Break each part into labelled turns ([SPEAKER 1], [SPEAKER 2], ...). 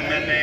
[SPEAKER 1] MNA,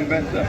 [SPEAKER 1] MSF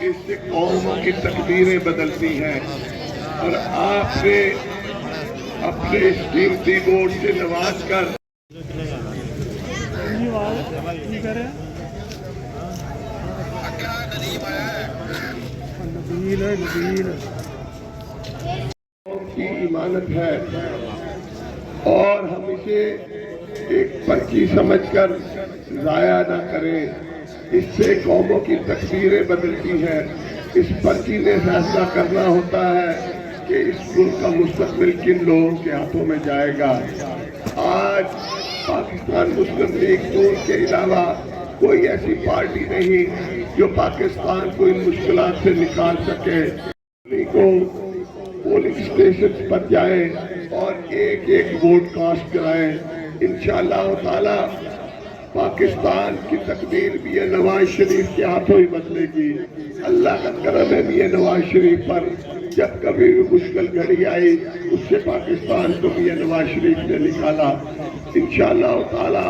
[SPEAKER 1] اس سے قوموں کی تقدیریں بدلتی ہیں، اور آپ نے اپنے اس قیمتی ووٹ سے نواز کر کی امانت ہے، اور ہم اسے ایک پرچی سمجھ کر ضائع نہ کریں۔ اس سے قوموں کی تقدیریں بدلتی ہیں۔ اس پرچی نے فیصلہ کرنا ہوتا ہے کہ اس ملک کا مستقبل کن لوگوں کے ہاتھوں میں جائے گا۔ آج پاکستان مسلم لیگ نون کے علاوہ کوئی ایسی پارٹی نہیں جو پاکستان کو ان مشکلات سے نکال سکے۔ پولنگ اسٹیشن پر جائیں اور ایک ایک ووٹ کاسٹ کرائیں۔ انشاءاللہ تعالی پاکستان کی تقدیر بھی نواز شریف کے ہاتھوں ہی بدلے گی۔ اللہ کا کرم ہے بھی نواز شریف پر، جب کبھی بھی مشکل گھڑی آئی اس سے پاکستان کو بھی نواز شریف نے نکالا۔ انشاءاللہ تعالی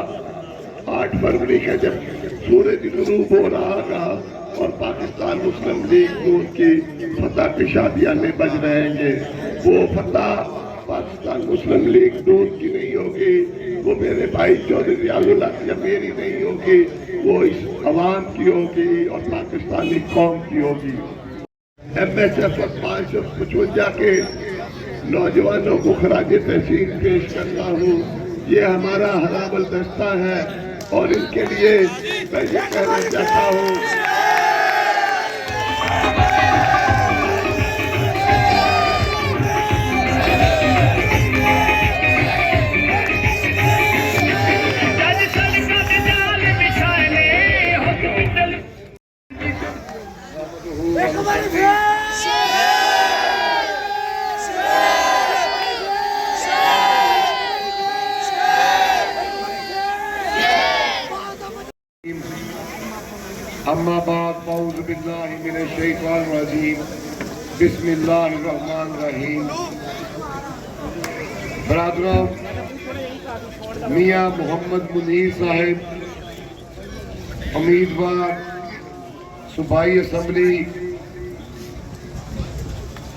[SPEAKER 1] 8 فروری کا جب سورج غروب ہو رہا تھا اور پاکستان مسلم لیگ نون کی فتح کے شادیانے بج رہیں گے، وہ فتح پاکستان مسلم لیگ نون کی نہیں ہوگی، وہ میرے بھائی چودھری ریاض اللہ یا میری نہیں ہوگی، وہ اس عوام کی ہوگی اور پاکستانی قوم کی ہوگی۔ ایم ایس ایف اور 555 کے نوجوانوں کو خراج تحسین پیش کرتا ہوں۔ یہ ہمارا ہرا بل دستہ ہے، اور ان کے لیے میں یہ کہنا چاہتا ہوں اما بعد اعوذ باللہ من الشیطان الرجیم بسم اللہ الرحمن الرحیم۔ برادروں، میاں محمد منیر صاحب امیدوار صوبائی اسمبلی،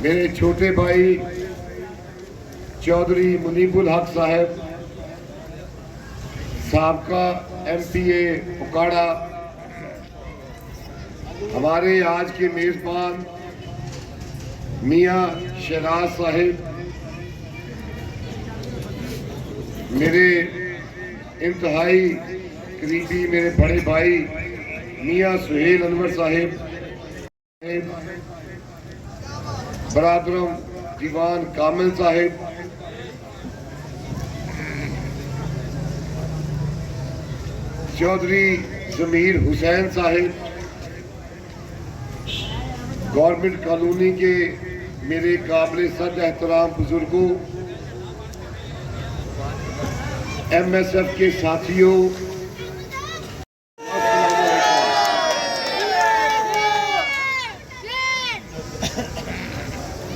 [SPEAKER 1] میرے چھوٹے بھائی چودھری منیب الحق صاحب سابقہ ایم پی اے اکاڑا، ہمارے آج کے میزبان میاں شہراز صاحب، میرے انتہائی قریبی میرے بڑے بھائی میاں سہیل انور صاحب، برادرم دیوان کامل صاحب، چودھری ضمیر حسین صاحب، گورنمنٹ کالونی کے میرے قابل صد احترام بزرگوں، ایم ایس ایف کے ساتھیوں،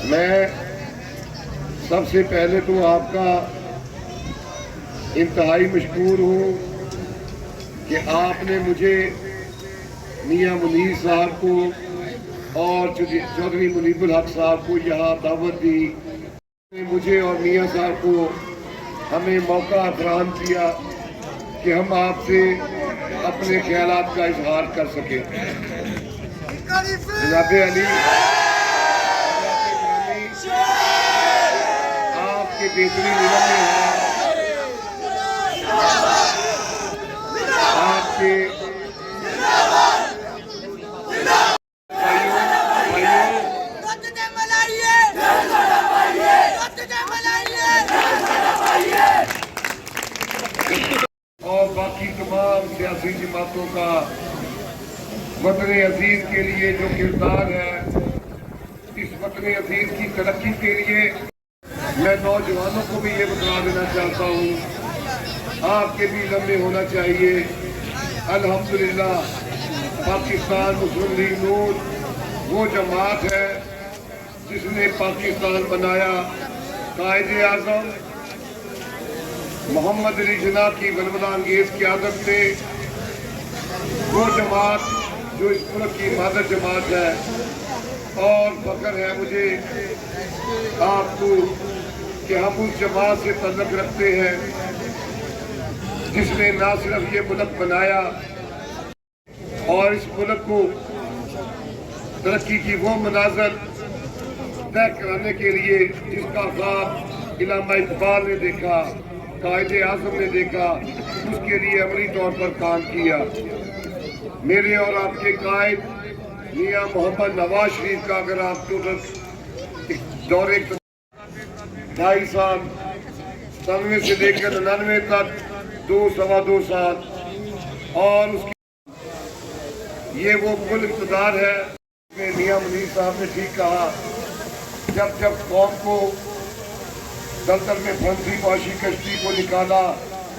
[SPEAKER 1] میں سب سے پہلے تو آپ کا انتہائی مشکور ہوں کہ آپ نے مجھے میاں منیر صاحب کو اور چودھری منیب الحق صاحب کو یہاں دعوت دی، مجھے اور میاں صاحب کو ہمیں موقع فراہم کیا کہ ہم آپ سے اپنے خیالات کا اظہار کر سکیں۔ جناب علی، آپ کے بہترین علم میں ہے، آپ کے اور باقی تمام سیاسی جماعتوں کا وطن عزیز کے لیے جو کردار ہے، اس وطن عزیز کی ترقی کے لیے میں نوجوانوں کو بھی یہ بتلا دینا چاہتا ہوں، آپ کے بھی لمبے ہونا چاہیے۔ الحمدللہ پاکستان مسلم لیگ نون وہ جماعت ہے جس نے پاکستان بنایا۔ قائد اعظم محمد علی جناح کی ولولہ انگیز قیادت سے وہ جماعت جو اس ملک کی مادر جماعت ہے، اور فخر ہے مجھے آپ کو کہ ہم اس جماعت سے تعلق رکھتے ہیں جس نے نہ صرف یہ ملک بنایا اور اس ملک کو ترقی کی وہ منازل طے کرانے کے لیے جس کا خواب علامہ اقبال نے دیکھا، قائد اعظم نے دیکھا، اس کے لیے عملی طور پر کام کیا۔ میرے اور آپ کے قائد میاں محمد نواز شریف کا اگر آپ دورے 2.5 سال 97 سے لے کر 99 تک 2.25 سال، اور اس کی یہ وہ کل اقتدار ہے۔ میاں منیر صاحب نے ٹھیک کہا، جب قوم کو دلدل میں پھنسی معاشی کشتی کو نکالا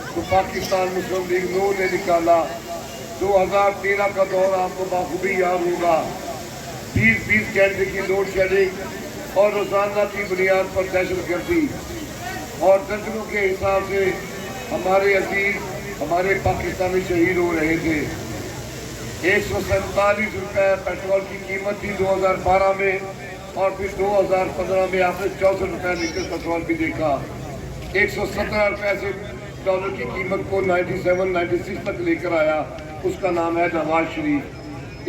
[SPEAKER 1] تو پاکستان مسلم لیگ نون نے نکالا۔ 2013 کا دور آپ کو بخوبی یاد ہوگا، 20 گھنٹے کی لوڈ شیڈنگ اور روزانہ کی بنیاد پر دہشت گردی، اور درجنوں کے حساب سے ہمارے عزیز ہمارے پاکستانی شہید ہو رہے تھے۔ 147 روپے پیٹرول کی قیمت تھی 2012 میں، اور پھر 2015 میں آپ نے 64 روپے لیٹر پیٹرول بھی دیکھا۔ 117 روپے سے ڈالر کی قیمت کو 97-96 تک لے کر آیا، اس کا نام ہے نواز شریف۔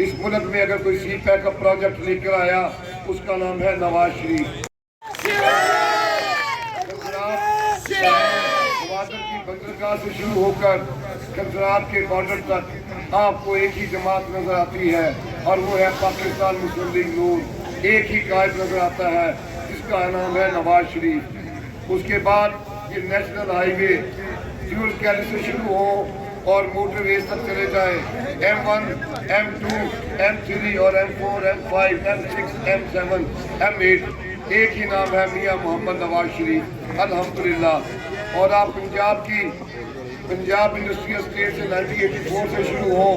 [SPEAKER 1] اس ملک میں اگر کوئی سی پیک کا پروجیکٹ لے کر آیا، اس کا نام ہے نواز شریف۔ گوادر کی بندرگاہ سے شروع ہو کر گجرات کے بارڈر تک آپ کو ایک ہی جماعت نظر آتی ہے، اور وہ ہے پاکستان مسلم لیگ نون۔ ایک ہی قائد نظر آتا ہے جس کا نام ہے نواز شریف۔ اس کے بعد یہ نیشنل ہائی وے ڈیول کیلی سے شروع ہو اور موٹر ویز تک چلے جائیں، M1 M2 M3 اور M4 M5 M6 M7 M8، ایک ہی نام ہے میاں محمد نواز شریف، الحمدللہ۔ اور آپ پنجاب انڈسٹریل اسٹیٹ سے 1984 سے شروع ہو،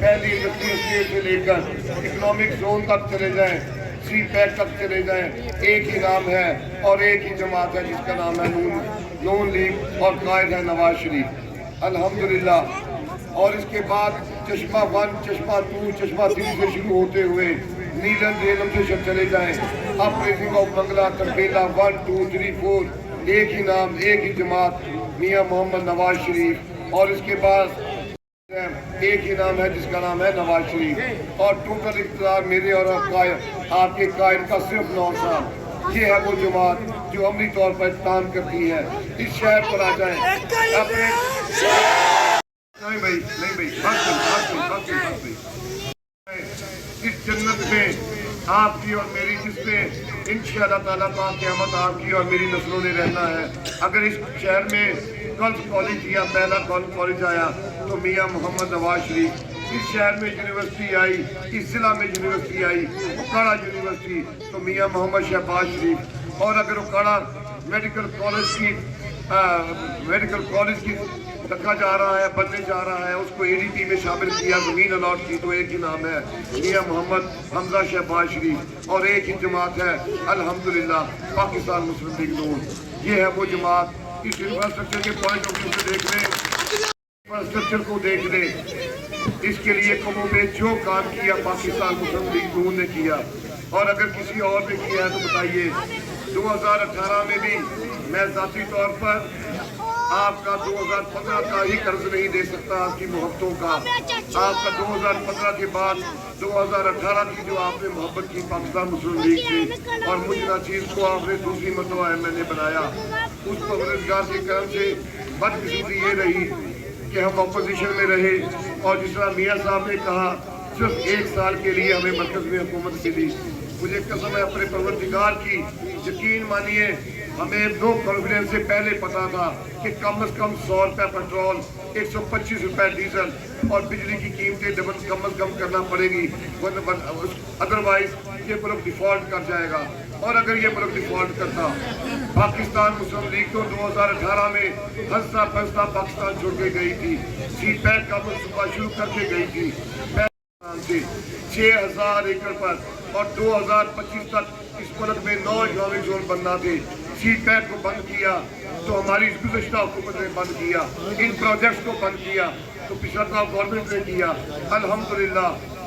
[SPEAKER 1] پہلی انڈسٹریل اسٹیٹ سے لے کر اکنامک زون تک چلے جائیں، سی پیک تک چلے جائیں، ایک ہی نام ہے اور ایک ہی جماعت ہے جس کا نام ہے نون لیگ، اور قائد ہے نواز شریف، الحمدللہ۔ اور اس کے بعد چشمہ 1 چشمہ 2 چشمہ 3 سے شروع ہوتے ہوئے نیلم ریلم سے چلے جائیں، اپریزنگ آف بنگلہ تربیلا 1 2 3 4، ایک ہی نام ایک ہی جماعت میاں محمد نواز شریف۔ اور اس کے بعد ایک ہی نام ہے جس کا نام ہے نواز شریف، اور ٹوٹل اقتدار میرے اور آپ کے قائد کا صرف 9 سال۔ یہ ہے وہ جماعت جو عملی طور پر کام کرتی ہے۔ اس شہر پر آ جائیں اپنے اس جنت میں آپ کی اور میری، جس میں انشاءاللہ تعالیٰ قیامت آپ کی اور میری نسلوں نے رہنا ہے۔ اگر اس شہر میں گرلز کالج یا پہلا کالج آیا تو میاں محمد نواز شریف، اس شہر میں یونیورسٹی آئی، اس ضلع میں یونیورسٹی آئی اکاڑا یونیورسٹی تو میاں محمد شہباز شریف، اور اگر اکاڑا میڈیکل کالج کی رکھا جا رہا ہے، بننے جا رہا ہے، اس کو ADP میں شامل کیا، زمین الاٹ کی، تو ایک ہی نام ہے میاں محمد حمزہ شہباز شریف، اور ایک ہی جماعت ہے الحمدللہ پاکستان مسلم لیگ نون۔ یہ ہے وہ جماعت۔ اس انفراسٹرکچر کے پوائنٹ آف ویو سے دیکھ لیں، انفراسٹرکچر کو دیکھ لیں، اس کے لیے قوموں میں جو کام کیا پاکستان مسلم لیگ نون نے کیا، اور اگر کسی اور نے کیا ہے تو بتائیے۔ 2018 میں بھی میں ذاتی طور پر آپ کا 2015 کا ہی قرض نہیں دے سکتا، آپ کی محبتوں کا، آپ کا 2015 کے بعد 2018 کی جو آپ نے محبت کی پاکستان مسلم لیگ سے، اور مجھ ناچیز کو آپ نے دوسری مرتبہ میں نے بنایا، اس پروردگار کے کرم سے بدقسمتی یہ رہی کہ ہم اپوزیشن میں رہے، اور جس طرح میاں صاحب نے کہا صرف 1 سال کے لیے ہمیں مرکز میں حکومت ملی۔ مجھے قسم ہے اپنے پروردگار کی، یقین مانیے ہمیں نو کانفیڈنس سے پہلے پتا تھا کہ کم از کم 100 روپے پیٹرول، 125 روپے ڈیزل، اور بجلی کی قیمتیں کم از کم کرنا پڑے گی، ادروائز یہ ملک ڈیفالٹ کر جائے گا۔ اور اگر یہ ملک ڈیفالٹ کرتا، پاکستان مسلم لیگ تو 2018 میں ہنستا پھنستا پاکستان چھوڑ کے گئی تھی، سی پیک کا منصوبہ شروع کر کے گئی تھی 6000 ایکڑ پر، اور 2025 تک اس ملک میں 9 اکنامک زون بننا تھے۔ سی پیک کو بند کیا تو ہماری گزشتہ حکومت نے بند کیا، ان پروجیکٹس کو بند کیا تو پچھلا گورنمنٹ نے کیا۔ الحمدللہ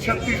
[SPEAKER 1] 36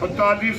[SPEAKER 1] 45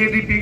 [SPEAKER 1] ADP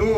[SPEAKER 1] 2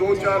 [SPEAKER 1] 2, 4,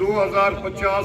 [SPEAKER 1] 2050